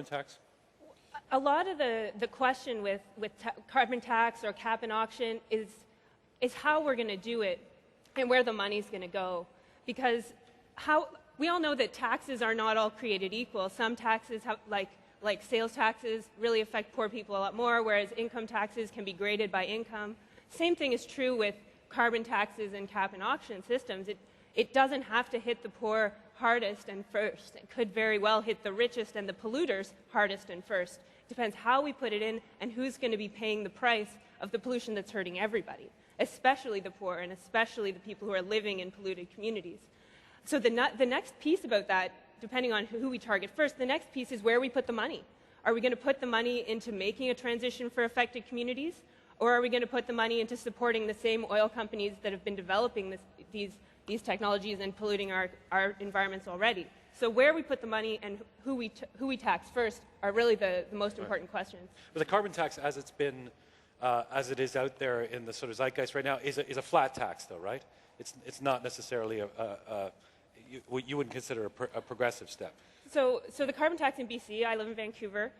tax? A lot of the question with carbon tax or cap and auction is how we're going to do it and where the money's going to go. Because we all know that taxes are not all created equal. Some taxes, like sales taxes, really affect poor people a lot more, whereas income taxes can be graded by income. Same thing is true with carbon taxes and cap and auction systems. It doesn't have to hit the poor hardest and first. It could very well hit the richest and the polluters hardest and first. It depends how we put it in and who's going to be paying the price of the pollution that's hurting everybody, especially the poor and especially the people who are living in polluted communities. So the next piece about that, depending on who we target first, the next piece is where we put the money. Are we going to put the money into making a transition for affected communities, or are we going to put the money into supporting the same oil companies that have been developing these technologies and polluting our environments already? So where we put the money and who we tax first are really the most important questions. But the carbon tax, as it's been, as it is out there in the sort of zeitgeist right now, is a flat tax, though, right? It's not necessarily you wouldn't consider a progressive step. So the carbon tax in BC, I live in Vancouver,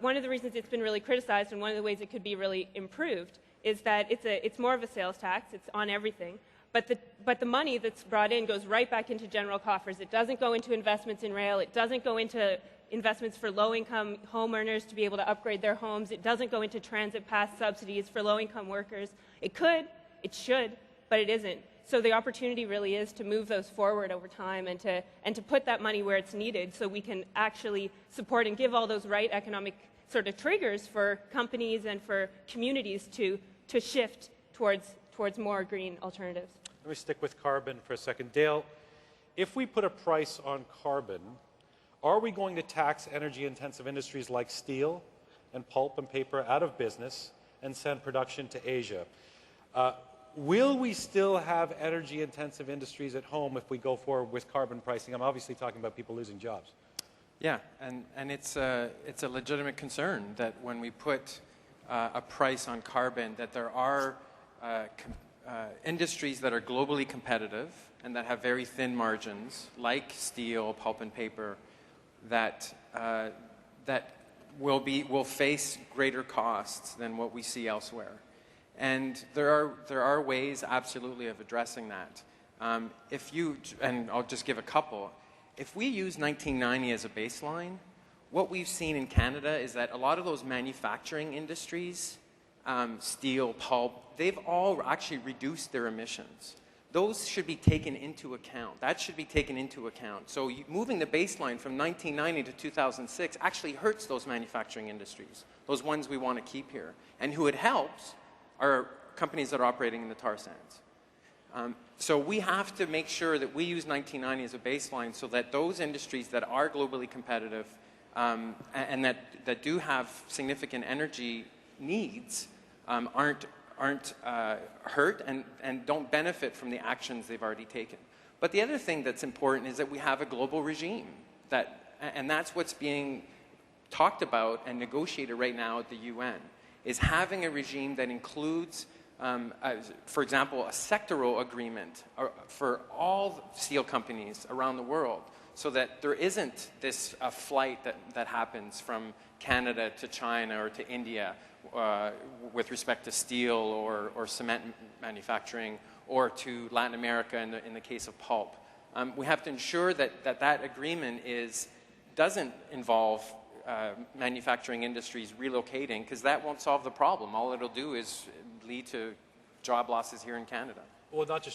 one of the reasons it's been really criticized and one of the ways it could be really improved is that it's more of a sales tax, it's on everything, but the money that's brought in goes right back into general coffers. It doesn't go into investments in rail, it doesn't go into investments for low-income homeowners to be able to upgrade their homes, it doesn't go into transit pass subsidies for low-income workers. It could, it should, but it isn't. So the opportunity really is to move those forward over time and to put that money where it's needed so we can actually support and give all those right economic sort of triggers for companies and for communities to shift towards more green alternatives. Let me stick with carbon for a second. Dale, if we put a price on carbon, are we going to tax energy-intensive industries like steel and pulp and paper out of business and send production to Asia? Will we still have energy-intensive industries at home if we go forward with carbon pricing? I'm obviously talking about people losing jobs. Yeah, and it's a legitimate concern that when we put a price on carbon, that there are industries that are globally competitive and that have very thin margins, like steel, pulp and paper, that will face greater costs than what we see elsewhere. And there are ways, absolutely, of addressing that. And I'll just give a couple. If we use 1990 as a baseline, what we've seen in Canada is that a lot of those manufacturing industries, steel, pulp, they've all actually reduced their emissions. Those should be taken into account. That should be taken into account. So moving the baseline from 1990 to 2006 actually hurts those manufacturing industries, those ones we want to keep here. And who it helps are companies that are operating in the tar sands. So we have to make sure that we use 1990 as a baseline so that those industries that are globally competitive and that do have significant energy needs aren't hurt and don't benefit from the actions they've already taken. But the other thing that's important is that we have a global regime, and that's what's being talked about and negotiated right now at the UN, is having a regime that includes, for example, a sectoral agreement for all steel companies around the world so that there isn't this flight that happens from Canada to China or to India with respect to steel or cement manufacturing, or to Latin America in the case of pulp. We have to ensure that agreement doesn't involve manufacturing industries relocating, because that won't solve the problem. All it'll do is lead to job losses here in Canada. Well, not just